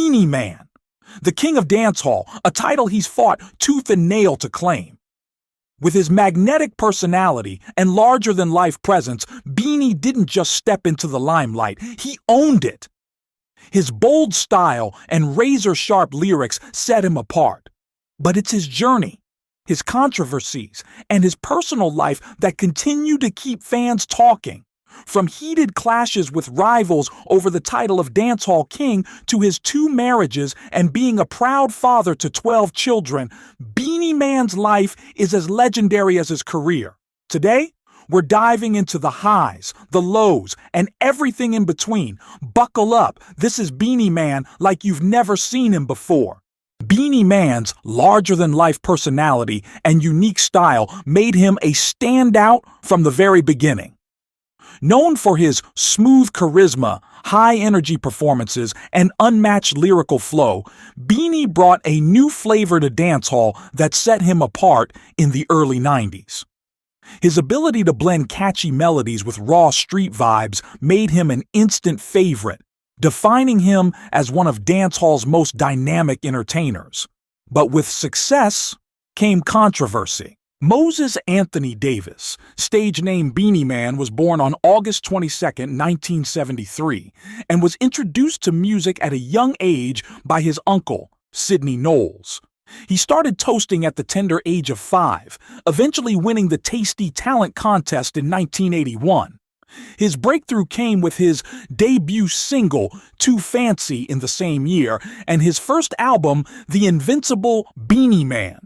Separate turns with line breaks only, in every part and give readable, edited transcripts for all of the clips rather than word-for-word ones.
Beenie Man, the King of Dancehall, a title he's fought tooth and nail to claim. With his magnetic personality and larger-than-life presence, Beenie didn't just step into the limelight, he owned it. His bold style and razor-sharp lyrics set him apart. But it's his journey, his controversies, and his personal life that continue to keep fans talking. From heated clashes with rivals over the title of Dancehall King to his 2 marriages and being a proud father to 12 children, Beenie Man's life is as legendary as his career. Today, we're diving into the highs, the lows, and everything in between. Buckle up, this is Beenie Man like you've never seen him before. Beenie Man's larger-than-life personality and unique style made him a standout from the very beginning. Known for his smooth charisma, high-energy performances, and unmatched lyrical flow, Beenie brought a new flavor to dancehall that set him apart in the early 90s. His ability to blend catchy melodies with raw street vibes made him an instant favorite, defining him as one of dancehall's most dynamic entertainers. But with success came controversy. Moses Anthony Davis, stage name Beenie Man, was born on August 22, 1973, and was introduced to music at a young age by his uncle, Sidney Knowles. He started toasting at the tender age of 5, eventually winning the Tasty Talent Contest in 1981. His breakthrough came with his debut single, Too Fancy, in the same year, and his first album, The Invincible Beenie Man.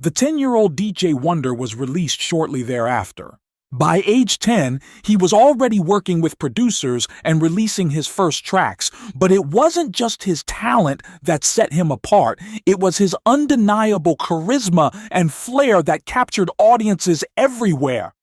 The 10-year-old DJ Wonder was released shortly thereafter. By age 10, he was already working with producers and releasing his first tracks, but it wasn't just his talent that set him apart, it was his undeniable charisma and flair that captured audiences everywhere.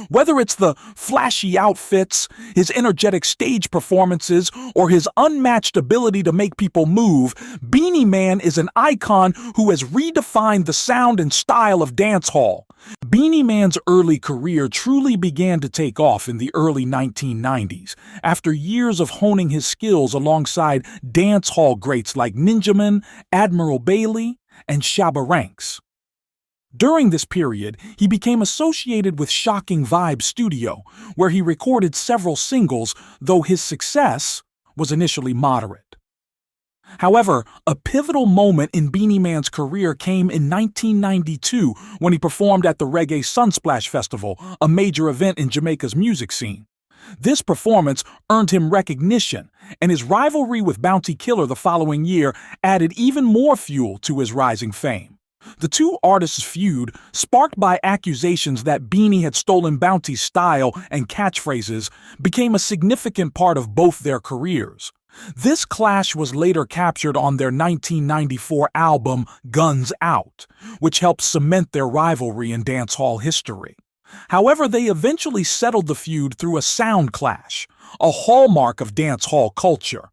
Whether it's the flashy outfits, his energetic stage performances, or his unmatched ability to make people move, Beenie Man is an icon who has redefined the sound and style of dancehall. Beenie Man's early career truly began to take off in the early 1990s, after years of honing his skills alongside dancehall greats like Ninjaman, Admiral Bailey, and Shabba Ranks. During this period, he became associated with Shocking Vibe Studio, where he recorded several singles, though his success was initially moderate. However, a pivotal moment in Beenie Man's career came in 1992 when he performed at the Reggae Sunsplash Festival, a major event in Jamaica's music scene. This performance earned him recognition, and his rivalry with Bounty Killer the following year added even more fuel to his rising fame. The 2 artists' feud, sparked by accusations that Beenie had stolen Bounty's style and catchphrases, became a significant part of both their careers. This clash was later captured on their 1994 album Guns Out, which helped cement their rivalry in dancehall history. However, they eventually settled the feud through a sound clash, a hallmark of dancehall culture.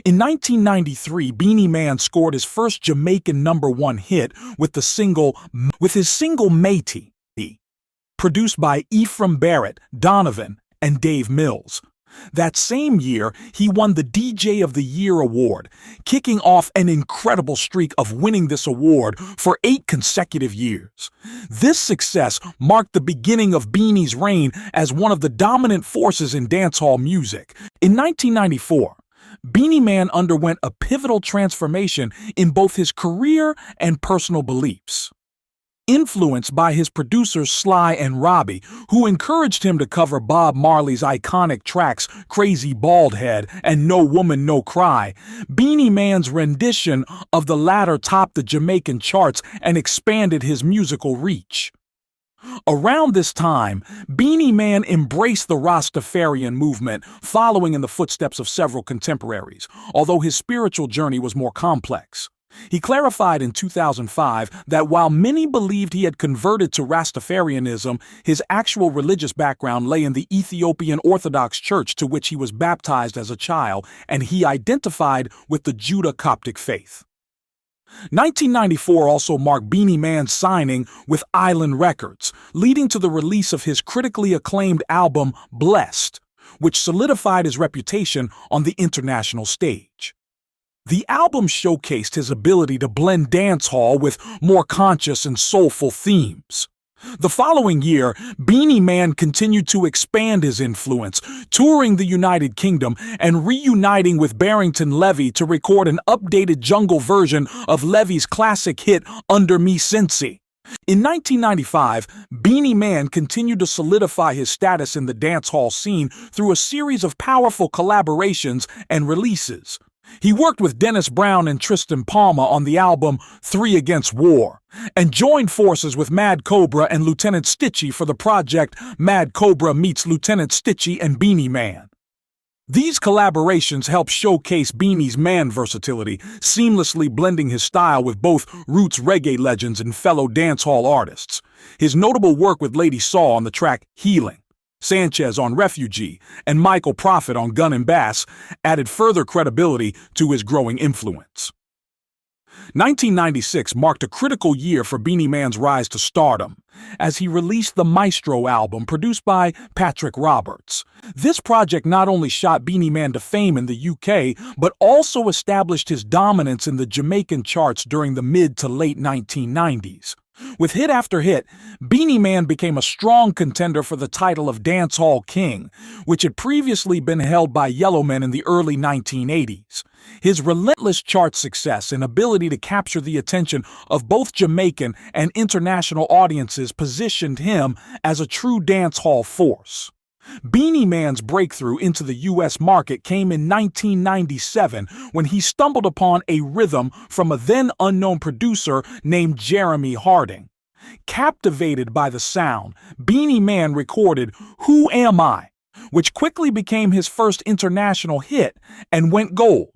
In 1993, Beenie Man scored his first Jamaican #1 hit with his single Matey, produced by Ephraim Barrett, Donovan, and Dave Mills. That same year, he won the DJ of the Year award, kicking off an incredible streak of winning this award for 8 consecutive years. This success marked the beginning of Beenie's reign as one of the dominant forces in dancehall music. In 1994, Beenie Man underwent a pivotal transformation in both his career and personal beliefs. Influenced by his producers Sly and Robbie, who encouraged him to cover Bob Marley's iconic tracks Crazy Bald Head and No Woman No Cry, Beenie Man's rendition of the latter topped the Jamaican charts and expanded his musical reach. Around this time, Beenie Man embraced the Rastafarian movement, following in the footsteps of several contemporaries, although his spiritual journey was more complex. He clarified in 2005 that while many believed he had converted to Rastafarianism, his actual religious background lay in the Ethiopian Orthodox Church to which he was baptized as a child, and he identified with the Judah Coptic faith. 1994 also marked Beenie Man's signing with Island Records, leading to the release of his critically acclaimed album Blessed, which solidified his reputation on the international stage. The album showcased his ability to blend dancehall with more conscious and soulful themes. The following year, Beenie Man continued to expand his influence, touring the United Kingdom and reuniting with Barrington Levy to record an updated jungle version of Levy's classic hit Under Me Cincy. In 1995, Beenie Man continued to solidify his status in the dancehall scene through a series of powerful collaborations and releases. He worked with Dennis Brown and Tristan Palma on the album Three Against War, and joined forces with Mad Cobra and Lieutenant Stitchie for the project Mad Cobra Meets Lieutenant Stitchie and Beenie Man. These collaborations help showcase Beanie's man versatility, seamlessly blending his style with both roots reggae legends and fellow dancehall artists. His notable work with Lady Saw on the track Healing, Sanchez on Refugee, and Michael Prophet on Gun and Bass added further credibility to his growing influence. 1996 marked a critical year for Beenie Man's rise to stardom, as he released the Maestro album produced by Patrick Roberts. This project not only shot Beenie Man to fame in the UK, but also established his dominance in the Jamaican charts during the mid to late 1990s. With hit after hit, Beenie Man became a strong contender for the title of Dancehall King, which had previously been held by Yellowman in the early 1980s. His relentless chart success and ability to capture the attention of both Jamaican and international audiences positioned him as a true dancehall force. Beenie Man's breakthrough into the U.S. market came in 1997 when he stumbled upon a rhythm from a then-unknown producer named Jeremy Harding. Captivated by the sound, Beenie Man recorded Who Am I?, which quickly became his first international hit and went gold.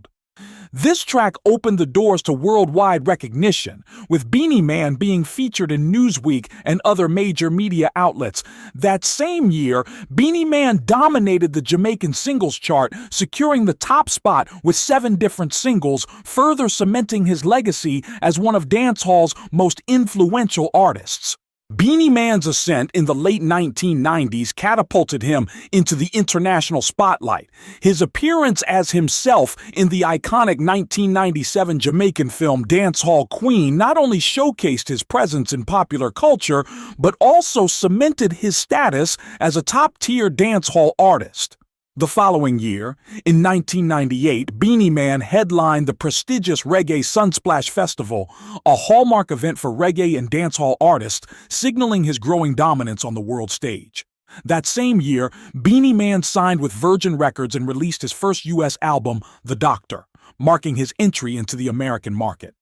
This track opened the doors to worldwide recognition, with Beenie Man being featured in Newsweek and other major media outlets. That same year, Beenie Man dominated the Jamaican singles chart, securing the top spot with 7 different singles, further cementing his legacy as one of dancehall's most influential artists. Beenie Man's ascent in the late 1990s catapulted him into the international spotlight. His appearance as himself in the iconic 1997 Jamaican film Dancehall Queen not only showcased his presence in popular culture, but also cemented his status as a top-tier dancehall artist. The following year, in 1998, Beenie Man headlined the prestigious Reggae Sunsplash Festival, a hallmark event for reggae and dancehall artists, signaling his growing dominance on the world stage. That same year, Beenie Man signed with Virgin Records and released his first U.S. album, The Doctor, marking his entry into the American market.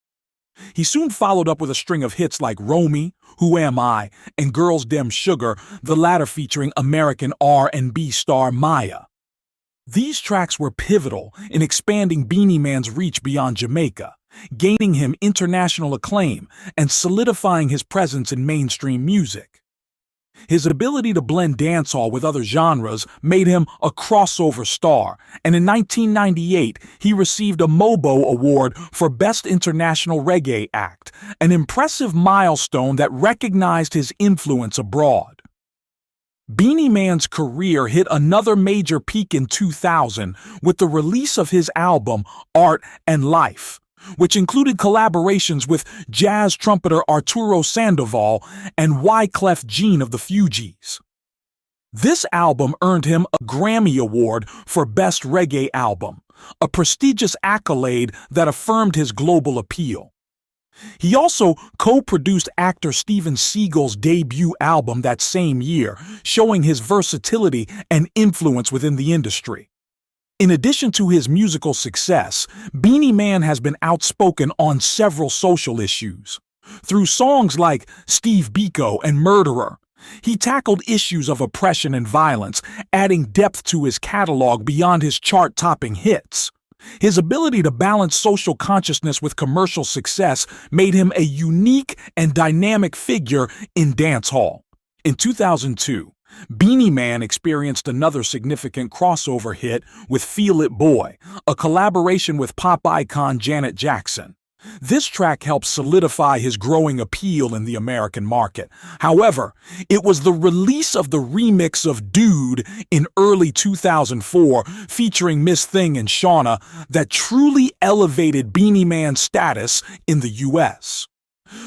He soon followed up with a string of hits like Romy, Who Am I?, and Girls Dem Sugar, the latter featuring American R&B star Maya. These tracks were pivotal in expanding Beenie Man's reach beyond Jamaica, gaining him international acclaim and solidifying his presence in mainstream music. His ability to blend dancehall with other genres made him a crossover star, and in 1998 he received a MOBO Award for Best International Reggae Act, an impressive milestone that recognized his influence abroad. Beenie Man's career hit another major peak in 2000 with the release of his album Art and Life, which included collaborations with jazz trumpeter Arturo Sandoval and Wyclef Jean of the Fugees. This album earned him a Grammy Award for Best Reggae Album, a prestigious accolade that affirmed his global appeal. He also co-produced actor Steven Seagal's debut album that same year, showing his versatility and influence within the industry. In addition to his musical success, Beenie Man has been outspoken on several social issues. Through songs like Steve Biko and Murderer, he tackled issues of oppression and violence, adding depth to his catalog beyond his chart-topping hits. His ability to balance social consciousness with commercial success made him a unique and dynamic figure in dancehall. In 2002, Beenie Man experienced another significant crossover hit with Feel It Boy, a collaboration with pop icon Janet Jackson. This track helped solidify his growing appeal in the American market. However, it was the release of the remix of Dude in early 2004 featuring Miss Thing and Shauna that truly elevated Beenie Man's status in the US.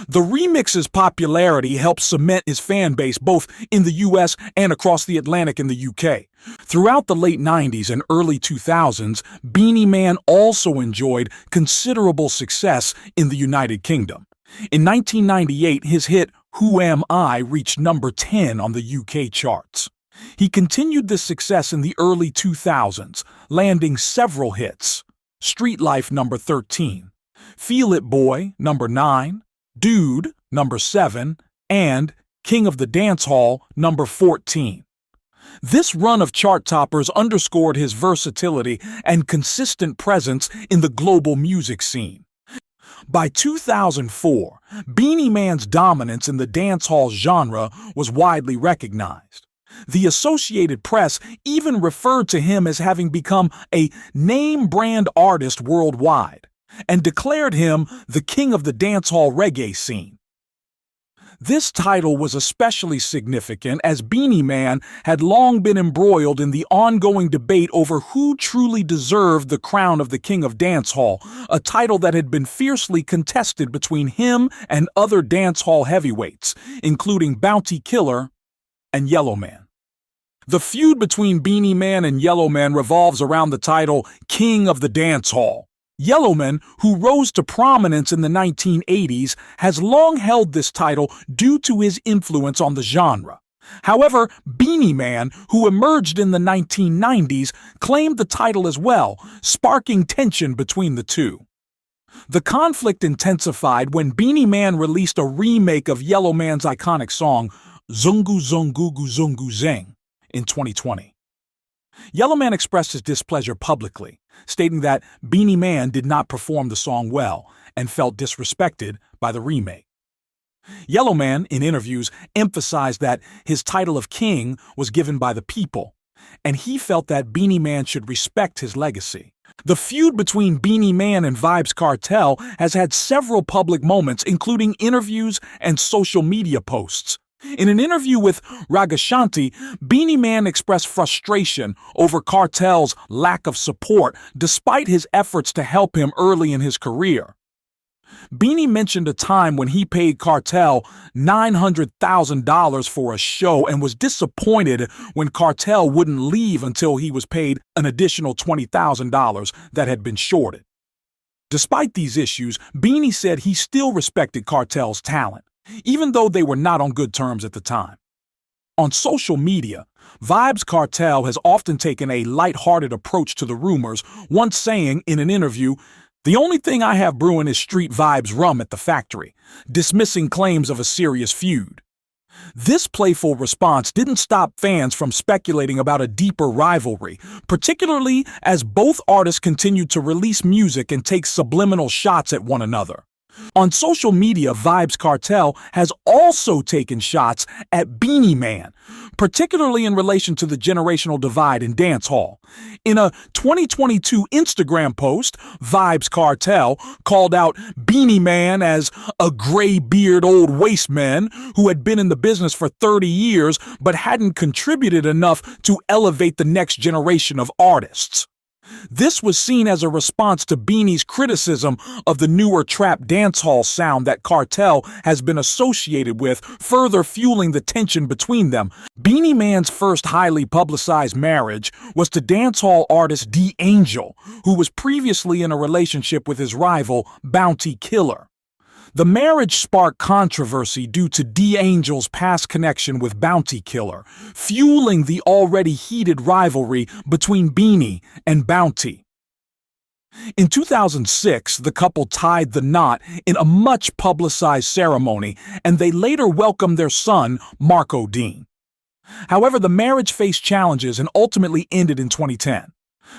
The remix's popularity helped cement his fan base both in the US and across the Atlantic in the UK. Throughout the late 90s and early 2000s, Beenie Man also enjoyed considerable success in the United Kingdom. In 1998, his hit Who Am I reached number 10 on the UK charts. He continued this success in the early 2000s, landing several hits: Street Life number 13, Feel It Boy number 9, Dude, number 7, and King of Dancehall, number 14. This run of chart toppers underscored his versatility and consistent presence in the global music scene. By 2004, Beenie Man's dominance in the dancehall genre was widely recognized. The Associated Press even referred to him as having become a name-brand artist worldwide, and declared him the king of the dancehall reggae scene. This title was especially significant as Beenie Man had long been embroiled in the ongoing debate over who truly deserved the crown of the King of Dancehall, a title that had been fiercely contested between him and other dancehall heavyweights, including Bounty Killer and Yellow Man. The feud between Beenie Man and Yellow Man revolves around the title King of the Dancehall. Yellow Man, who rose to prominence in the 1980s, has long held this title due to his influence on the genre. However, Beenie Man, who emerged in the 1990s, claimed the title as well, sparking tension between the two. The conflict intensified when Beenie Man released a remake of Yellow Man's iconic song, Zungu Zungugu Zungu Zing, in 2020. Yellow Man expressed his displeasure publicly, stating that Beenie Man did not perform the song well and felt disrespected by the remake. Yellow Man, in interviews, emphasized that his title of king was given by the people, and he felt that Beenie Man should respect his legacy. The feud between Beenie Man and Vybz Kartel has had several public moments, including interviews and social media posts. In an interview with Ragashanti, Beenie Man expressed frustration over Kartel's lack of support despite his efforts to help him early in his career. Beenie mentioned a time when he paid Kartel $900,000 for a show and was disappointed when Kartel wouldn't leave until he was paid an additional $20,000 that had been shorted. Despite these issues, Beenie said he still respected Kartel's talent, even though they were not on good terms at the time. On social media, Vybz Kartel has often taken a lighthearted approach to the rumors, once saying in an interview, "The only thing I have brewing is Street Vibes rum at the factory," dismissing claims of a serious feud. This playful response didn't stop fans from speculating about a deeper rivalry, particularly as both artists continued to release music and take subliminal shots at one another. On social media, Vybz Kartel has also taken shots at Beenie Man, particularly in relation to the generational divide in dancehall. In a 2022 Instagram post, Vybz Kartel called out Beenie Man as a gray-beard old wasteman who had been in the business for 30 years but hadn't contributed enough to elevate the next generation of artists. This was seen as a response to Beanie's criticism of the newer trap dancehall sound that Kartel has been associated with, further fueling the tension between them. Beenie Man's first highly publicized marriage was to dancehall artist D'Angel, who was previously in a relationship with his rival, Bounty Killer. The marriage sparked controversy due to D'Angel's past connection with Bounty Killer, fueling the already heated rivalry between Beenie and Bounty. In 2006, the couple tied the knot in a much-publicized ceremony, and they later welcomed their son, Marco Dean. However, the marriage faced challenges and ultimately ended in 2010.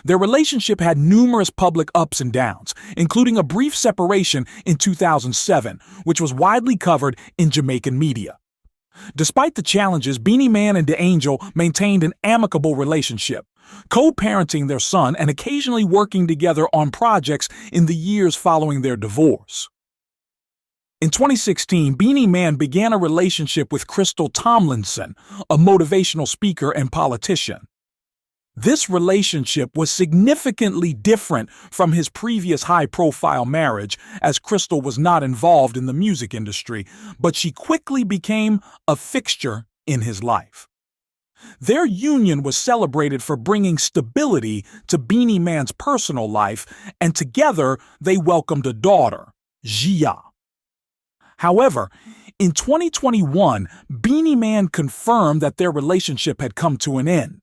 Their relationship had numerous public ups and downs, including a brief separation in 2007, which was widely covered in Jamaican media. Despite the challenges, Beenie Man and D'Angel maintained an amicable relationship, co-parenting their son and occasionally working together on projects in the years following their divorce. In 2016, Beenie Man began a relationship with Crystal Tomlinson, a motivational speaker and politician. This relationship was significantly different from his previous high-profile marriage, as Crystal was not involved in the music industry, but she quickly became a fixture in his life. Their union was celebrated for bringing stability to Beenie Man's personal life, and together they welcomed a daughter, Gia. However, in 2021, Beenie Man confirmed that their relationship had come to an end,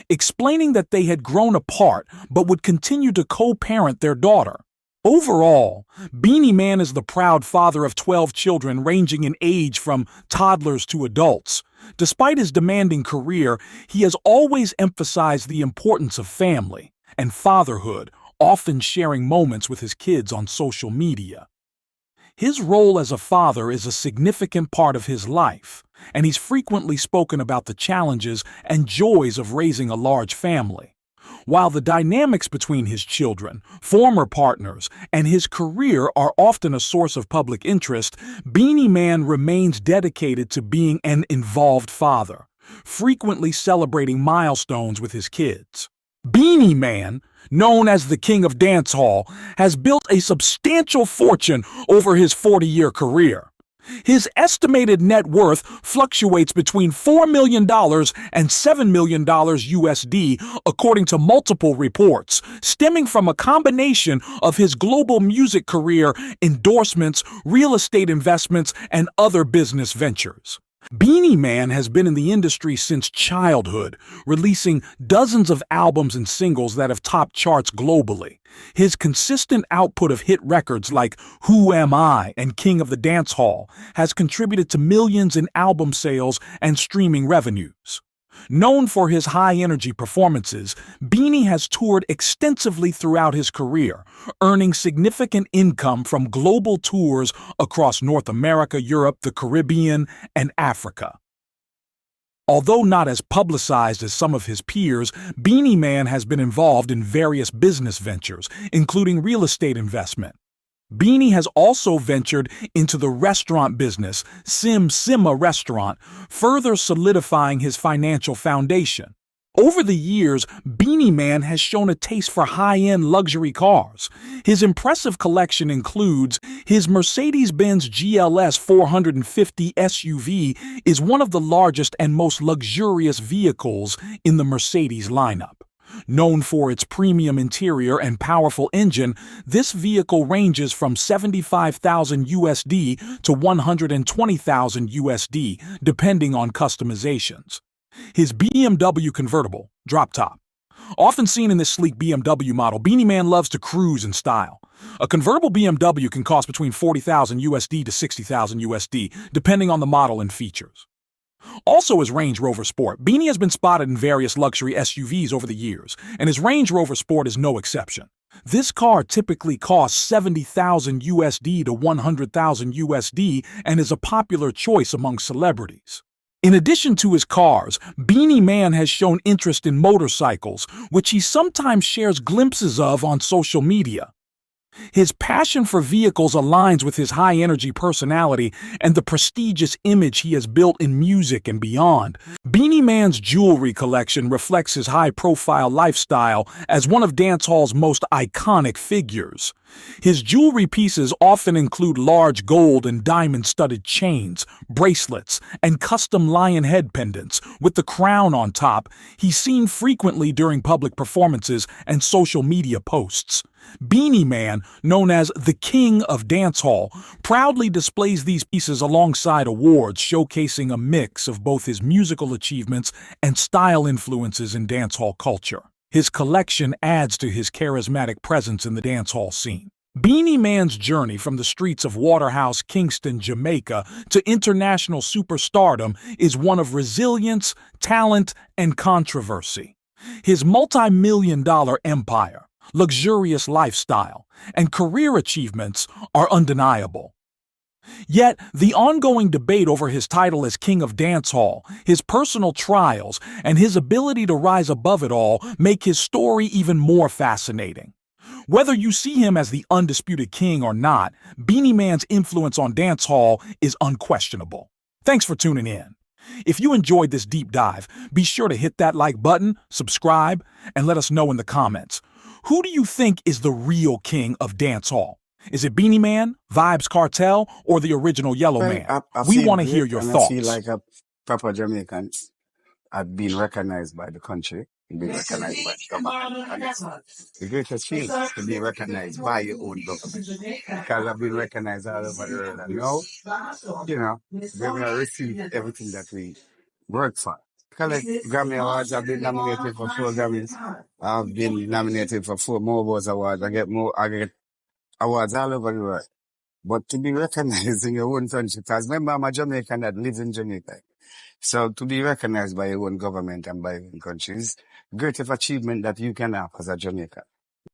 explaining that they had grown apart but would continue to co-parent their daughter. Overall, Beenie Man is the proud father of 12 children ranging in age from toddlers to adults. Despite his demanding career, he has always emphasized the importance of family and fatherhood, often sharing moments with his kids on social media. His role as a father is a significant part of his life, and he's frequently spoken about the challenges and joys of raising a large family. While the dynamics between his children, former partners, and his career are often a source of public interest, Beenie Man remains dedicated to being an involved father, frequently celebrating milestones with his kids. Beenie Man, known as the King of Dancehall, has built a substantial fortune over his 40-year career. His estimated net worth fluctuates between $4 million and $7 million USD, according to multiple reports, stemming from a combination of his global music career, endorsements, real estate investments, and other business ventures. Beenie Man has been in the industry since childhood, releasing dozens of albums and singles that have topped charts globally. His consistent output of hit records like Who Am I and King of Dancehall has contributed to millions in album sales and streaming revenues. Known for his high-energy performances, Beenie has toured extensively throughout his career, earning significant income from global tours across North America, Europe, the Caribbean, and Africa. Although not as publicized as some of his peers, Beenie Man has been involved in various business ventures, including real estate investment. Beenie has also ventured into the restaurant business, Simma Restaurant, further solidifying his financial foundation. Over the years, Beenie Man has shown a taste for high-end luxury cars. His impressive collection includes his Mercedes-Benz GLS 450 SUV is one of the largest and most luxurious vehicles in the Mercedes lineup. Known for its premium interior and powerful engine, this vehicle ranges from $75,000 USD to $120,000 USD, depending on customizations. His BMW convertible, drop top. Often seen in this sleek BMW model, Beenie Man loves to cruise in style. A convertible BMW can cost between $40,000 USD to $60,000 USD, depending on the model and features. Also his Range Rover Sport. Beenie has been spotted in various luxury SUVs over the years, and his Range Rover Sport is no exception. This car typically costs $70,000 USD to $100,000 USD and is a popular choice among celebrities. In addition to his cars, Beenie Man has shown interest in motorcycles, which he sometimes shares glimpses of on social media. His passion for vehicles aligns with his high-energy personality and the prestigious image he has built in music and beyond. Beenie Man's jewelry collection reflects his high-profile lifestyle as one of dancehall's most iconic figures. His jewelry pieces often include large gold and diamond-studded chains, bracelets, and custom lion head pendants. With the crown on top, he's seen frequently during public performances and social media posts. Beenie Man, known as the King of Dancehall, proudly displays these pieces alongside awards showcasing a mix of both his musical achievements and style influences in dancehall culture. His collection adds to his charismatic presence in the dancehall scene. Beenie Man's journey from the streets of Waterhouse, Kingston, Jamaica to international superstardom is one of resilience, talent, and controversy. His multi-million-dollar empire, luxurious lifestyle, and career achievements are undeniable. Yet, the ongoing debate over his title as King of Dancehall, his personal trials, and his ability to rise above it all make his story even more fascinating. Whether you see him as the undisputed king or not, Beenie Man's influence on dancehall is unquestionable. Thanks for tuning in. If you enjoyed this deep dive, be sure to hit that like button, subscribe, and let us know in the comments. Who do you think is the real king of dancehall? Is it Beenie Man, Vibes Cartel, or the original Yellow
Well,
Man?
I
We
feel
want to hear
great
your
and I feel
thoughts.
like a proper Jamaican. I've been recognized by the country, been recognized by the government. And it's the greatest feeling to be recognized by your own government. Because I've been recognized all over the world. And now, we will receive everything that we work for. Because like Grammy Awards, I've been nominated for 4 Grammys. I've been nominated for 4 Mobos Awards. I get awards all over the world. But to be recognized in your own country, because remember I'm a Jamaican that lives in Jamaica. So to be recognized by your own government and by your own country is greatest achievement that you can have as a Jamaican.